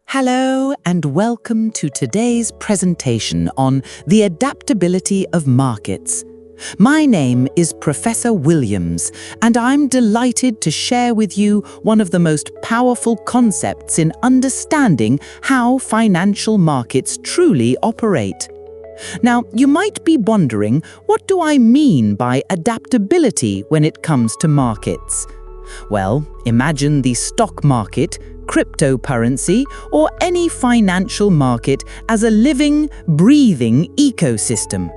Hello and welcome to today's presentation on the adaptability of markets. My name is Professor Williams, and I'm delighted to share with you one of the most powerful concepts in understanding how financial markets truly operate. Now, you might be wondering, what do I mean by adaptability when it comes to markets? Well, imagine the stock market, cryptocurrency, or any financial market as a living, breathing ecosystem.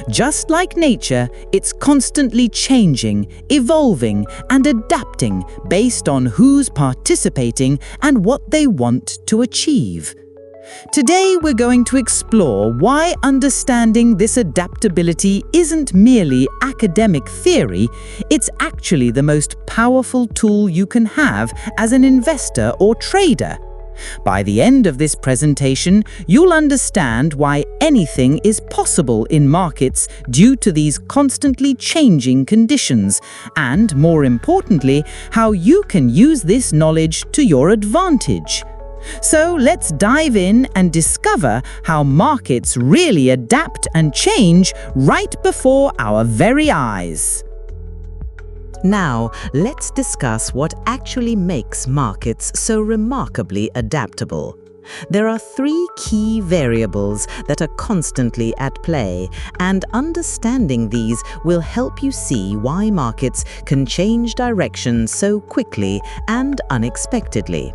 Just like nature, it's constantly changing, evolving, and adapting based on who's participating and what they want to achieve. Today, we're going to explore why understanding this adaptability isn't merely academic theory, it's actually the most powerful tool you can have as an investor or trader. By the end of this presentation, you'll understand why anything is possible in markets due to these constantly changing conditions, and more importantly, how you can use this knowledge to your advantage. So let's dive in and discover how markets really adapt and change right before our very eyes. Now, let's discuss what actually makes markets so remarkably adaptable. There are three key variables that are constantly at play, and understanding these will help you see why markets can change direction so quickly and unexpectedly.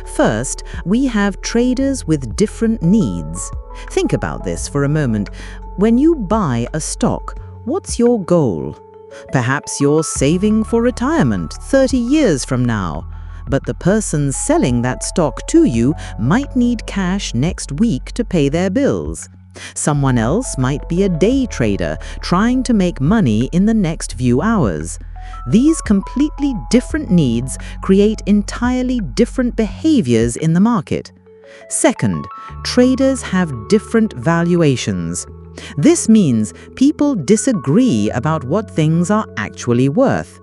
First, we have traders with different needs. Think about this for a moment. When you buy a stock, what's your goal? Perhaps you're saving for retirement 30 years from now, but the person selling that stock to you might need cash next week to pay their bills. Someone else might be a day trader trying to make money in the next few hours. These completely different needs create entirely different behaviors in the market. Second, traders have different valuations. This means people disagree about what things are actually worth.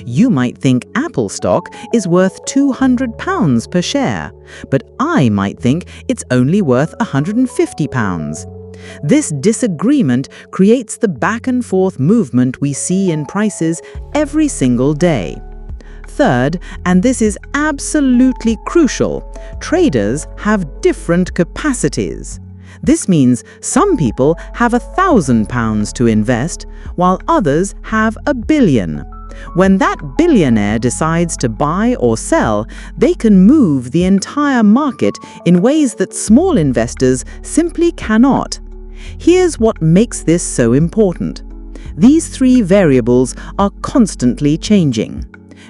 You might think Apple stock is worth £200 per share, but I might think it's only worth £150. This disagreement creates the back-and-forth movement we see in prices every single day. Third, and this is absolutely crucial, traders have different capacities. This means some people have £1,000 to invest, while others have £1 billion. When that billionaire decides to buy or sell, they can move the entire market in ways that small investors simply cannot. Here's what makes this so important. These three variables are constantly changing.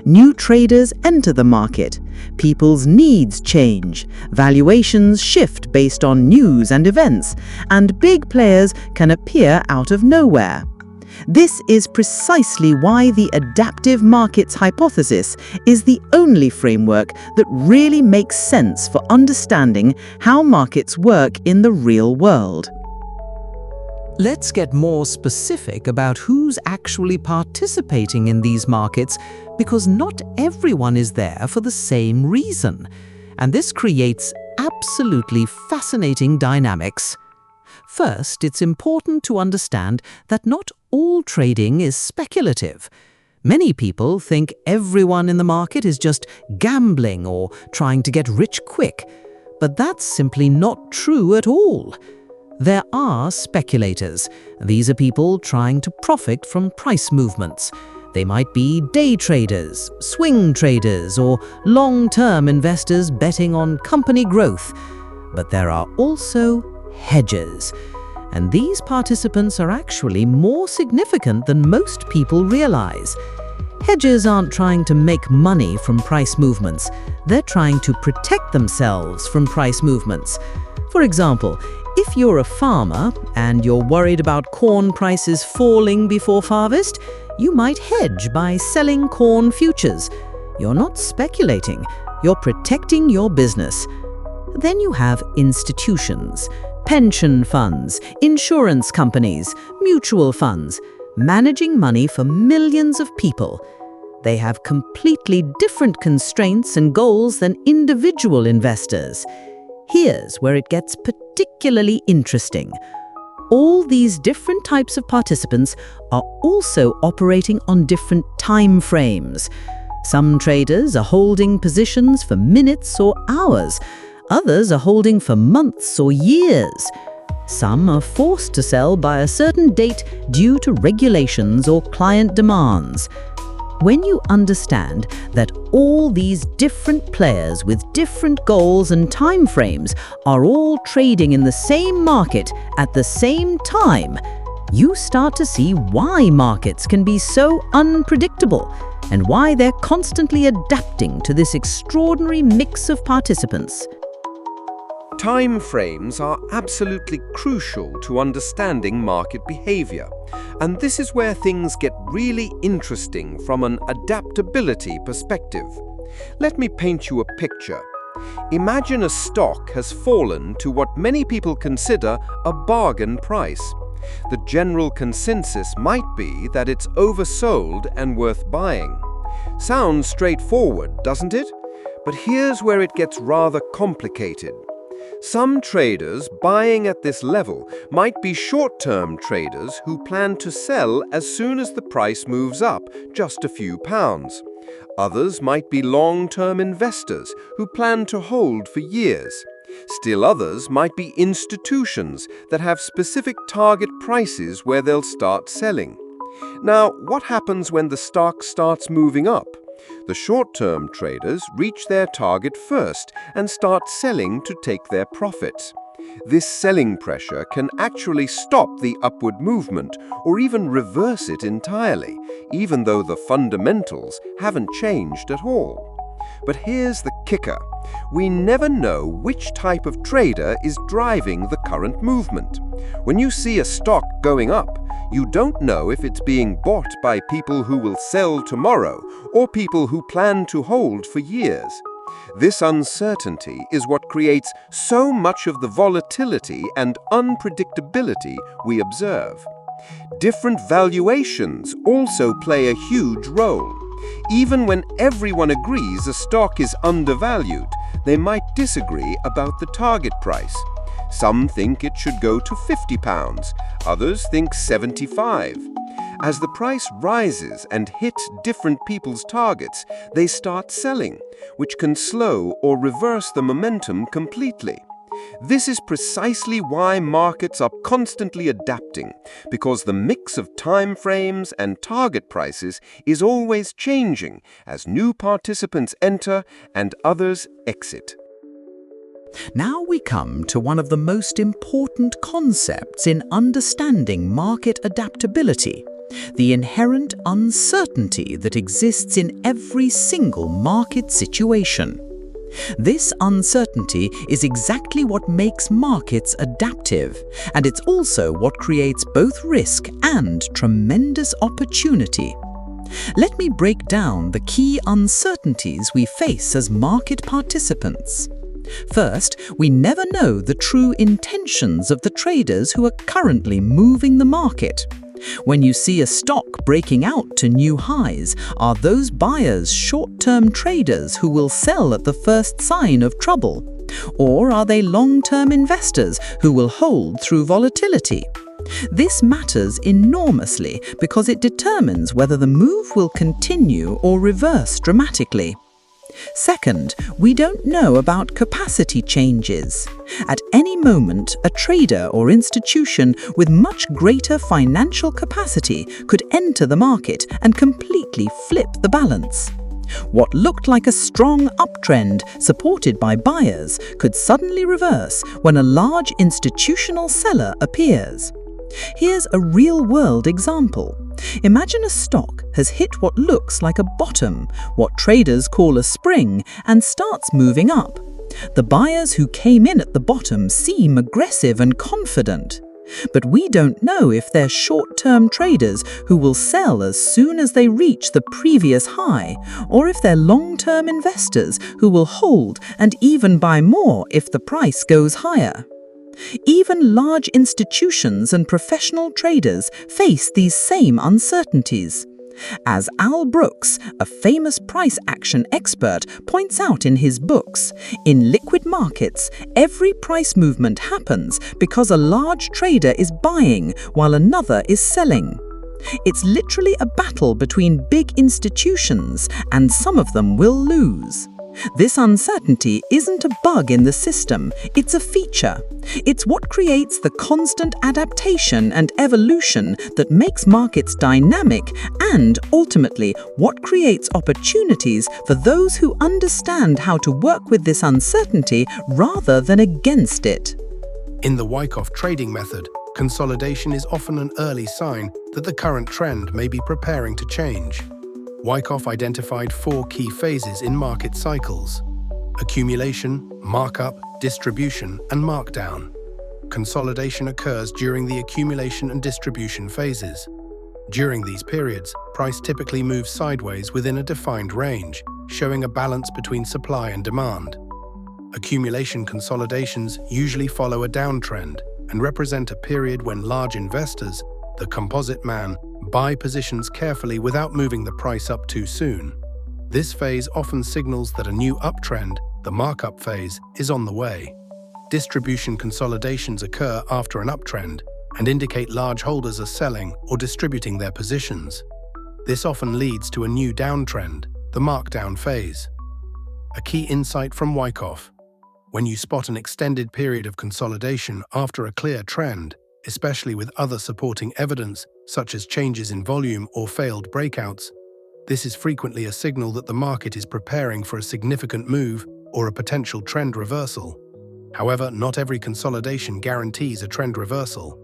New traders enter the market. People's needs change. Valuations shift based on news and events, and big players can appear out of nowhere. This is precisely why the adaptive markets hypothesis is the only framework that really makes sense for understanding how markets work in the real world. Let's get more specific about who's actually participating in these markets, because not everyone is there for the same reason. And this creates absolutely fascinating dynamics. First, it's important to understand that not all trading is speculative. Many people think everyone in the market is just gambling or trying to get rich quick, but that's simply not true at all. There are speculators. These are people trying to profit from price movements. They might be day traders, swing traders, or long-term investors betting on company growth. But there are also hedgers. And these participants are actually more significant than most people realize. Hedgers aren't trying to make money from price movements. They're trying to protect themselves from price movements. For example, if you're a farmer and you're worried about corn prices falling before harvest, you might hedge by selling corn futures. You're not speculating, you're protecting your business. Then you have institutions, pension funds, insurance companies, mutual funds, managing money for millions of people. They have completely different constraints and goals than individual investors. Here's where it gets particularly interesting. All these different types of participants are also operating on different time frames. Some traders are holding positions for minutes or hours. Others are holding for months or years. Some are forced to sell by a certain date due to regulations or client demands. When you understand that all these different players with different goals and time frames are all trading in the same market at the same time, you start to see why markets can be so unpredictable and why they're constantly adapting to this extraordinary mix of participants. Time frames are absolutely crucial to understanding market behavior, and this is where things get really interesting from an adaptability perspective. Let me paint you a picture. Imagine a stock has fallen to what many people consider a bargain price. The general consensus might be that it's oversold and worth buying. Sounds straightforward, doesn't it? But here's where it gets rather complicated. Some traders buying at this level might be short-term traders who plan to sell as soon as the price moves up just a few pounds. Others might be long-term investors who plan to hold for years. Still others might be institutions that have specific target prices where they'll start selling. Now, what happens when the stock starts moving up? The short-term traders reach their target first and start selling to take their profits. This selling pressure can actually stop the upward movement or even reverse it entirely, even though the fundamentals haven't changed at all. But here's the kicker. We never know which type of trader is driving the current movement. When you see a stock going up, you don't know if it's being bought by people who will sell tomorrow or people who plan to hold for years. This uncertainty is what creates so much of the volatility and unpredictability we observe. Different valuations also play a huge role. Even when everyone agrees a stock is undervalued, they might disagree about the target price. Some think it should go to £50, others think 75. As the price rises and hits different people's targets, they start selling, which can slow or reverse the momentum completely. This is precisely why markets are constantly adapting, because the mix of time frames and target prices is always changing as new participants enter and others exit. Now we come to one of the most important concepts in understanding market adaptability, the inherent uncertainty that exists in every single market situation. This uncertainty is exactly what makes markets adaptive, and it's also what creates both risk and tremendous opportunity. Let me break down the key uncertainties we face as market participants. First, we never know the true intentions of the traders who are currently moving the market. When you see a stock breaking out to new highs, are those buyers short-term traders who will sell at the first sign of trouble? Or are they long-term investors who will hold through volatility? This matters enormously because it determines whether the move will continue or reverse dramatically. Second, we don't know about capacity changes. At any moment, a trader or institution with much greater financial capacity could enter the market and completely flip the balance. What looked like a strong uptrend supported by buyers could suddenly reverse when a large institutional seller appears. Here's a real-world example. Imagine a stock has hit what looks like a bottom, what traders call a spring, and starts moving up. The buyers who came in at the bottom seem aggressive and confident. But we don't know if they're short-term traders who will sell as soon as they reach the previous high, or if they're long-term investors who will hold and even buy more if the price goes higher. Even large institutions and professional traders face these same uncertainties. As Al Brooks, a famous price action expert, points out in his books, in liquid markets, every price movement happens because a large trader is buying while another is selling. It's literally a battle between big institutions, and some of them will lose. This uncertainty isn't a bug in the system, it's a feature. It's what creates the constant adaptation and evolution that makes markets dynamic and, ultimately, what creates opportunities for those who understand how to work with this uncertainty rather than against it. In the Wyckoff trading method, consolidation is often an early sign that the current trend may be preparing to change. Wyckoff identified 4 key phases in market cycles: accumulation, markup, distribution, and markdown. Consolidation occurs during the accumulation and distribution phases. During these periods, price typically moves sideways within a defined range, showing a balance between supply and demand. Accumulation consolidations usually follow a downtrend and represent a period when large investors, the composite man, buy positions carefully without moving the price up too soon. This phase often signals that a new uptrend, the markup phase, is on the way. Distribution consolidations occur after an uptrend and indicate large holders are selling or distributing their positions. This often leads to a new downtrend, the markdown phase. A key insight from Wyckoff: when you spot an extended period of consolidation after a clear trend, especially with other supporting evidence such as changes in volume or failed breakouts, this is frequently a signal that the market is preparing for a significant move or a potential trend reversal. However, not every consolidation guarantees a trend reversal.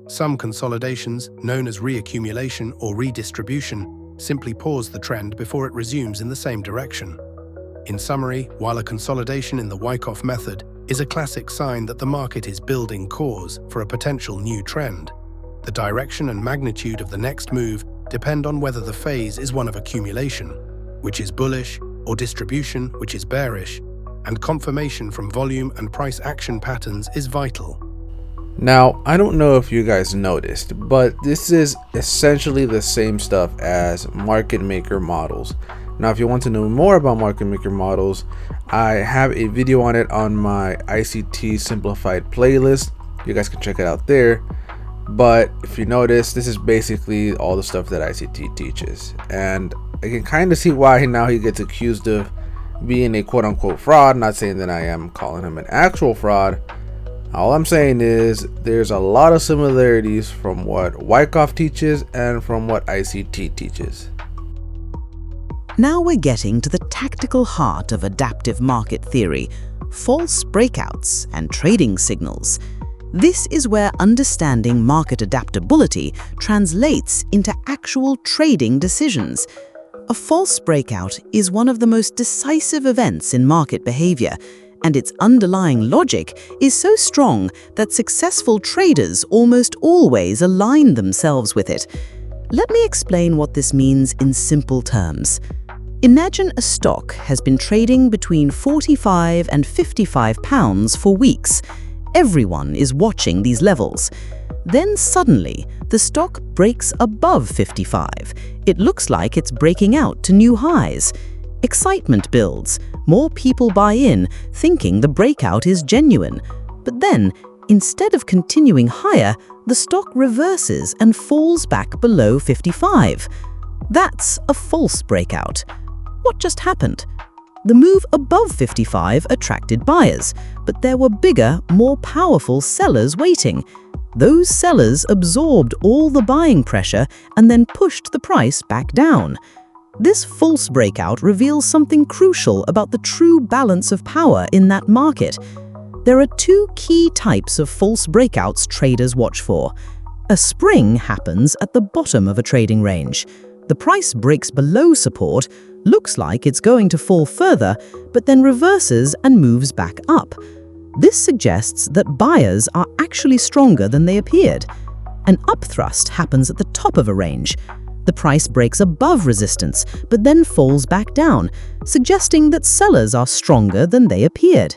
Some consolidations, known as reaccumulation or redistribution, simply pause the trend before it resumes in the same direction. In summary, while a consolidation in the Wyckoff method is a classic sign that the market is building cause for a potential new trend, the direction and magnitude of the next move depend on whether the phase is one of accumulation, which is bullish, or distribution, which is bearish, and confirmation from volume and price action patterns is vital. Now, I don't know if you guys noticed, but this is essentially the same stuff as market maker models. Now, if you want to know more about market maker models, I have a video on it on my ICT Simplified playlist. You guys can check it out there. But if you notice, this is basically all the stuff that ICT teaches. And I can kind of see why now he gets accused of being a quote-unquote fraud. Not saying that I am calling him an actual fraud. All I'm saying is there's a lot of similarities from what Wyckoff teaches and from what ICT teaches. Now we're getting to the tactical heart of adaptive market theory: false breakouts and trading signals. This is where understanding market adaptability translates into actual trading decisions. A false breakout is one of the most decisive events in market behavior, and its underlying logic is so strong that successful traders almost always align themselves with it. Let me explain what this means in simple terms. Imagine a stock has been trading between £45 and £55 for weeks. Everyone is watching these levels. Then suddenly, the stock breaks above 55. It looks like it's breaking out to new highs. Excitement builds. More people buy in, thinking the breakout is genuine. But then, instead of continuing higher, the stock reverses and falls back below 55. That's a false breakout. What just happened? The move above 55 attracted buyers, but there were bigger, more powerful sellers waiting. Those sellers absorbed all the buying pressure and then pushed the price back down. This false breakout reveals something crucial about the true balance of power in that market. There are 2 key types of false breakouts traders watch for. A spring happens at the bottom of a trading range. The price breaks below support, looks like it's going to fall further, but then reverses and moves back up. This suggests that buyers are actually stronger than they appeared. An upthrust happens at the top of a range. The price breaks above resistance, but then falls back down, suggesting that sellers are stronger than they appeared.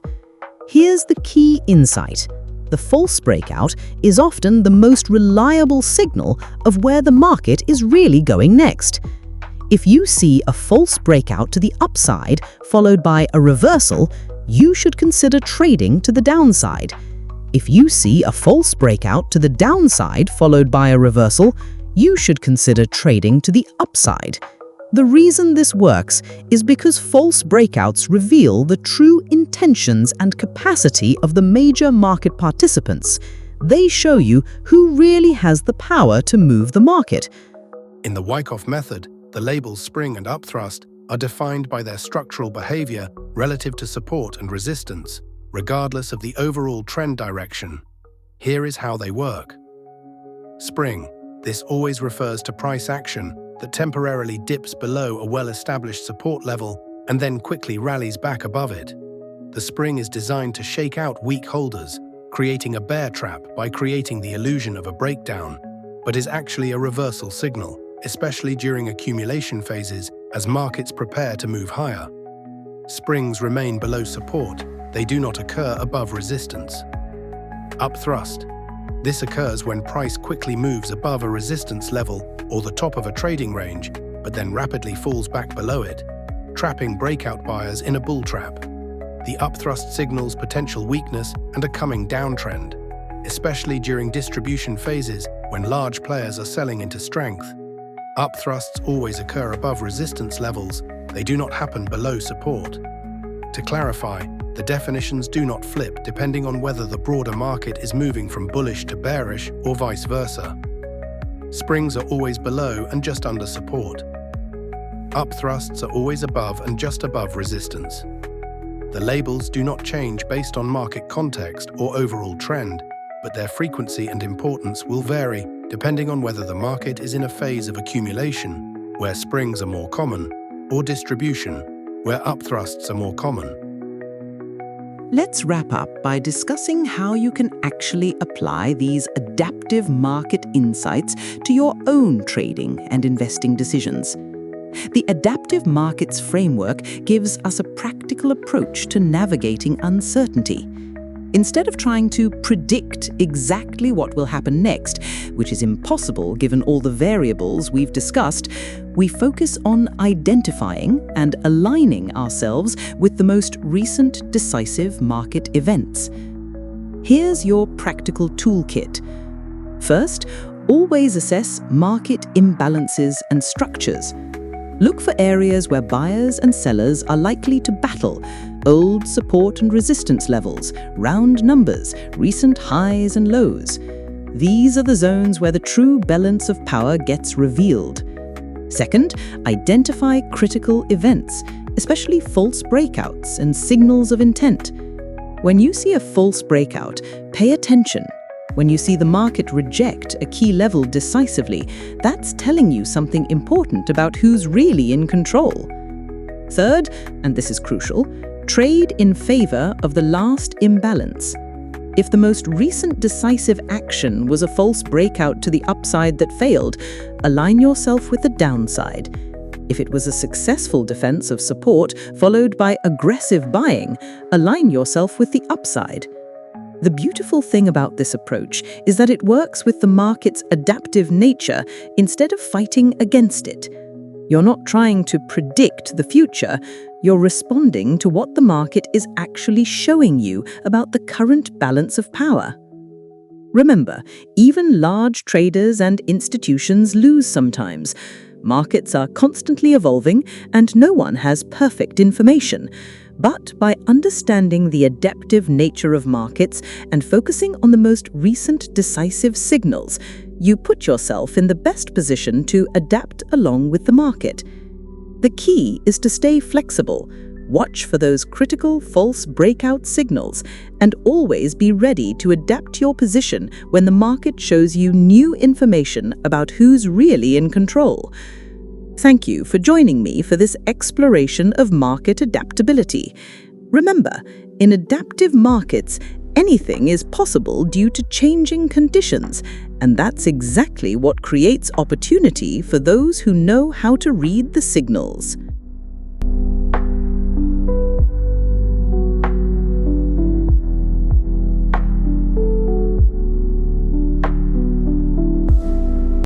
Here's the key insight. The false breakout is often the most reliable signal of where the market is really going next. If you see a false breakout to the upside followed by a reversal, you should consider trading to the downside. If you see a false breakout to the downside followed by a reversal, you should consider trading to the upside. The reason this works is because false breakouts reveal the true intentions and capacity of the major market participants. They show you who really has the power to move the market. In the Wyckoff method, the labels spring and upthrust are defined by their structural behavior relative to support and resistance, regardless of the overall trend direction. Here is how they work. Spring. This always refers to price action that temporarily dips below a well-established support level and then quickly rallies back above it. The spring is designed to shake out weak holders, creating a bear trap by creating the illusion of a breakdown, but is actually a reversal signal, especially during accumulation phases as markets prepare to move higher. Springs remain below support, they do not occur above resistance. Upthrust. This occurs when price quickly moves above a resistance level or the top of a trading range, but then rapidly falls back below it, trapping breakout buyers in a bull trap. The upthrust signals potential weakness and a coming downtrend, especially during distribution phases when large players are selling into strength. Upthrusts always occur above resistance levels, they do not happen below support. To clarify, the definitions do not flip depending on whether the broader market is moving from bullish to bearish or vice versa. Springs are always below and just under support. Upthrusts are always above and just above resistance. The labels do not change based on market context or overall trend, but their frequency and importance will vary depending on whether the market is in a phase of accumulation, where springs are more common, or distribution, where upthrusts are more common. Let's wrap up by discussing how you can actually apply these adaptive market insights to your own trading and investing decisions. The Adaptive Markets Framework gives us a practical approach to navigating uncertainty. Instead of trying to predict exactly what will happen next, which is impossible given all the variables we've discussed, we focus on identifying and aligning ourselves with the most recent decisive market events. Here's your practical toolkit. First, always assess market imbalances and structures. Look for areas where buyers and sellers are likely to battle, old support and resistance levels, round numbers, recent highs and lows. These are the zones where the true balance of power gets revealed. Second, identify critical events, especially false breakouts and signals of intent. When you see a false breakout, pay attention. When you see the market reject a key level decisively, that's telling you something important about who's really in control. Third, and this is crucial, trade in favor of the last imbalance. If the most recent decisive action was a false breakout to the upside that failed, align yourself with the downside. If it was a successful defense of support followed by aggressive buying, align yourself with the upside. The beautiful thing about this approach is that it works with the market's adaptive nature instead of fighting against it. You're not trying to predict the future, you're responding to what the market is actually showing you about the current balance of power. Remember, even large traders and institutions lose sometimes. Markets are constantly evolving and no one has perfect information. But by understanding the adaptive nature of markets and focusing on the most recent decisive signals, you put yourself in the best position to adapt along with the market. The key is to stay flexible, watch for those critical false breakout signals, and always be ready to adapt your position when the market shows you new information about who's really in control. Thank you for joining me for this exploration of market adaptability. Remember, in adaptive markets, anything is possible due to changing conditions, and that's exactly what creates opportunity for those who know how to read the signals.